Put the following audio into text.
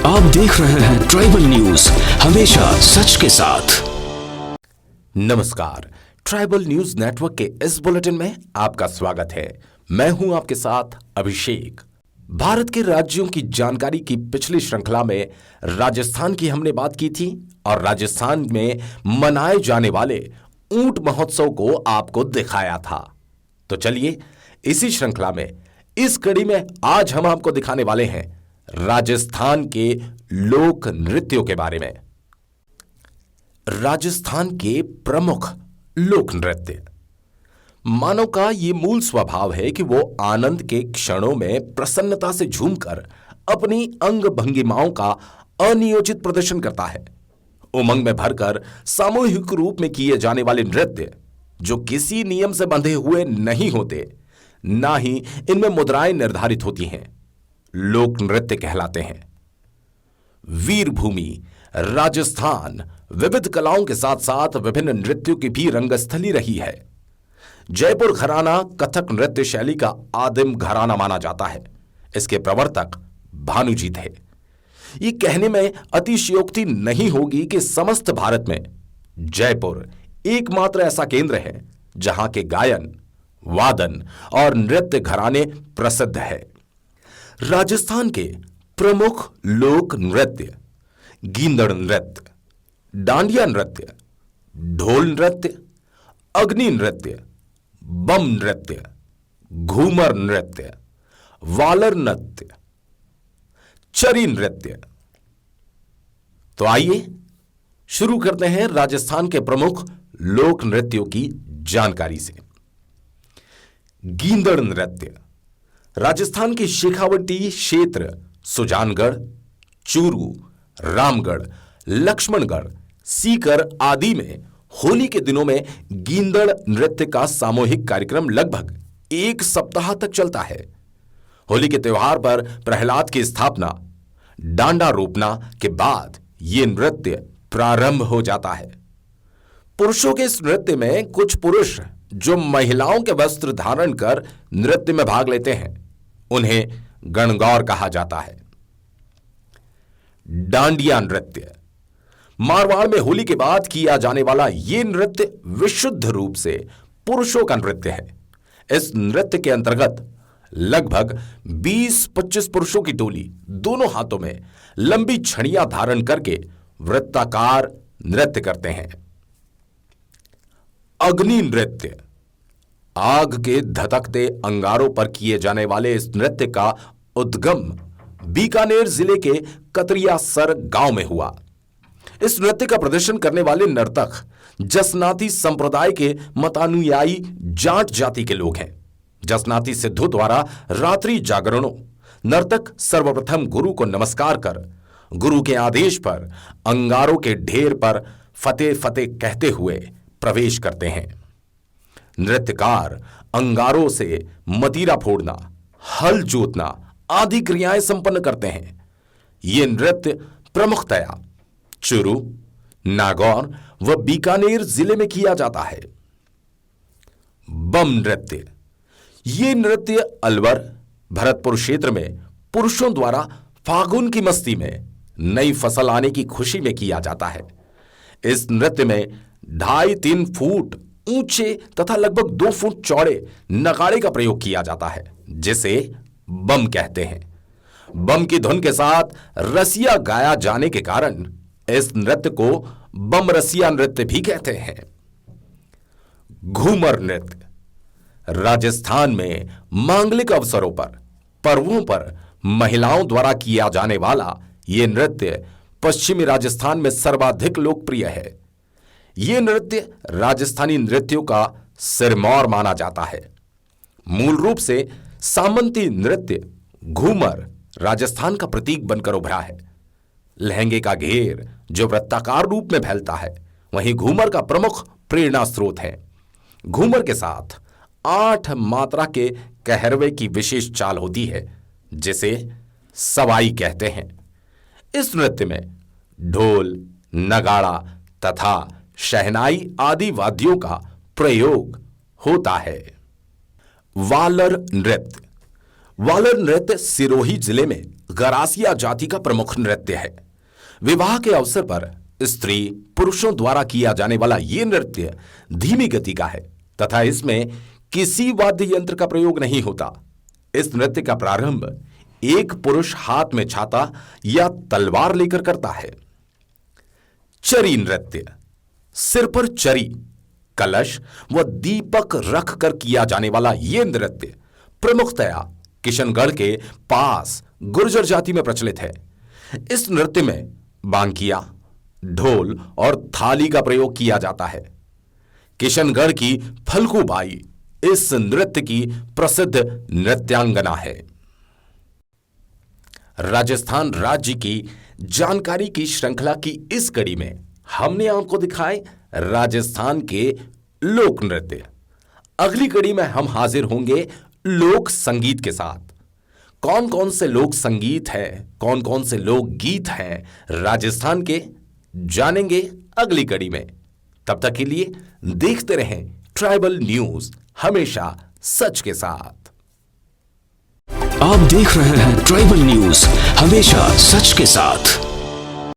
आप देख रहे हैं ट्राइबल न्यूज, हमेशा सच के साथ। नमस्कार, ट्राइबल न्यूज नेटवर्क के इस बुलेटिन में आपका स्वागत है। मैं हूं आपके साथ अभिषेक। भारत के राज्यों की जानकारी की पिछली श्रृंखला में राजस्थान की हमने बात की थी और राजस्थान में मनाए जाने वाले ऊंट महोत्सव को आपको दिखाया था। तो चलिए इसी श्रृंखला में इस कड़ी में आज हम आपको दिखाने वाले हैं राजस्थान के लोक नृत्यों के बारे में। राजस्थान के प्रमुख लोक नृत्य। मानव का यह मूल स्वभाव है कि वो आनंद के क्षणों में प्रसन्नता से झूमकर अपनी अंग भंगिमाओं का अनियोजित प्रदर्शन करता है। उमंग में भरकर सामूहिक रूप में किए जाने वाले नृत्य जो किसी नियम से बंधे हुए नहीं होते, ना ही इनमें मुद्राएं निर्धारित होती हैं, लोक नृत्य कहलाते हैं। वीरभूमि राजस्थान विविध कलाओं के साथ साथ विभिन्न नृत्यों की भी रंगस्थली रही है। जयपुर घराना कथक नृत्य शैली का आदिम घराना माना जाता है। इसके प्रवर्तक भानुजी थे। यह कहने में अतिशयोक्ति नहीं होगी कि समस्त भारत में जयपुर एकमात्र ऐसा केंद्र है जहां के गायन, वादन और नृत्य घराने प्रसिद्ध है। राजस्थान के प्रमुख लोक नृत्य गींदड़ नृत्य, डांडिया नृत्य, ढोल नृत्य, अग्नि नृत्य, बम नृत्य, घूमर नृत्य, वालर नृत्य, चरी नृत्य। तो आइए शुरू करते हैं राजस्थान के प्रमुख लोक नृत्यों की जानकारी से। गींदड़ नृत्य राजस्थान की शेखावटी क्षेत्र सुजानगढ़, चूरू, रामगढ़, लक्ष्मणगढ़, सीकर आदि में होली के दिनों में गींदड़ नृत्य का सामूहिक कार्यक्रम लगभग एक सप्ताह तक चलता है। होली के त्योहार पर प्रहलाद की स्थापना, डांडा रोपना के बाद यह नृत्य प्रारंभ हो जाता है। पुरुषों के इस नृत्य में कुछ पुरुष जो महिलाओं के वस्त्र धारण कर नृत्य में भाग लेते हैं, उन्हें गणगौर कहा जाता है। डांडिया नृत्य मारवाड़ में होली के बाद किया जाने वाला यह नृत्य विशुद्ध रूप से पुरुषों का नृत्य है। इस नृत्य के अंतर्गत लगभग 20-25 पुरुषों की टोली दोनों हाथों में लंबी छड़ियां धारण करके वृत्ताकार नृत्य करते हैं। अग्नि नृत्य आग के धधकते अंगारों पर किए जाने वाले इस नृत्य का उद्गम बीकानेर जिले के कतरियासर गांव में हुआ। इस नृत्य का प्रदर्शन करने वाले नर्तक जसनाती संप्रदाय के मतानुयायी जाट जाति के लोग हैं। जसनाती सिद्धों द्वारा रात्रि जागरणों नर्तक सर्वप्रथम गुरु को नमस्कार कर गुरु के आदेश पर अंगारों के ढेर पर फतेह फतेह कहते हुए प्रवेश करते हैं। नृत्यकार अंगारों से मदिरा फोड़ना, हल जोतना आदि क्रियाएं संपन्न करते हैं। यह नृत्य प्रमुखतया चूरू, नागौर व बीकानेर जिले में किया जाता है। बम नृत्य यह नृत्य अलवर, भरतपुर क्षेत्र में पुरुषों द्वारा फागुन की मस्ती में नई फसल आने की खुशी में किया जाता है। इस नृत्य में 2.5-3 फुट ऊंचे तथा लगभग 2 फुट चौड़े नगाड़े का प्रयोग किया जाता है, जिसे बम कहते हैं। बम की धुन के साथ रसिया गाया जाने के कारण इस नृत्य को बम रसिया नृत्य भी कहते हैं। घूमर नृत्य राजस्थान में मांगलिक अवसरों पर, पर्वों पर महिलाओं द्वारा किया जाने वाला यह नृत्य पश्चिमी राजस्थान में सर्वाधिक लोकप्रिय है। यह नृत्य राजस्थानी नृत्यों का सिरमौर माना जाता है। मूल रूप से सामंती नृत्य घूमर राजस्थान का प्रतीक बनकर उभरा है। लहंगे का घेर जो वृत्ताकार रूप में फैलता है, वहीं घूमर का प्रमुख प्रेरणा स्रोत है। घूमर के साथ 8 मात्रा के कहरवे की विशेष चाल होती है, जिसे सवाई कहते हैं। इस नृत्य में ढोल, नगाड़ा तथा शहनाई आदि वाद्यों का प्रयोग होता है। वालर नृत्य सिरोही जिले में गरासिया जाति का प्रमुख नृत्य है। विवाह के अवसर पर स्त्री पुरुषों द्वारा किया जाने वाला यह नृत्य धीमी गति का है तथा इसमें किसी वाद्य यंत्र का प्रयोग नहीं होता। इस नृत्य का प्रारंभ एक पुरुष हाथ में छाता या तलवार लेकर करता है। चरी नृत्य, सिर पर चरी, कलश व दीपक रख कर किया जाने वाला यह नृत्य प्रमुखतया किशनगढ़ के पास गुर्जर जाति में प्रचलित है। इस नृत्य में बांकिया, ढोल और थाली का प्रयोग किया जाता है। किशनगढ़ की फल्गुबाई इस नृत्य की प्रसिद्ध नृत्यांगना है। राजस्थान राज्य की जानकारी की श्रृंखला की इस कड़ी में हमने आपको दिखाए राजस्थान के लोक नृत्य। अगली कड़ी में हम हाजिर होंगे लोक संगीत के साथ। कौन कौन से लोक संगीत हैं, कौन कौन से लोक गीत हैं राजस्थान के, जानेंगे अगली कड़ी में। तब तक के लिए देखते रहें ट्राइबल न्यूज, हमेशा सच के साथ। आप देख रहे हैं ट्राइबल न्यूज, हमेशा सच के साथ।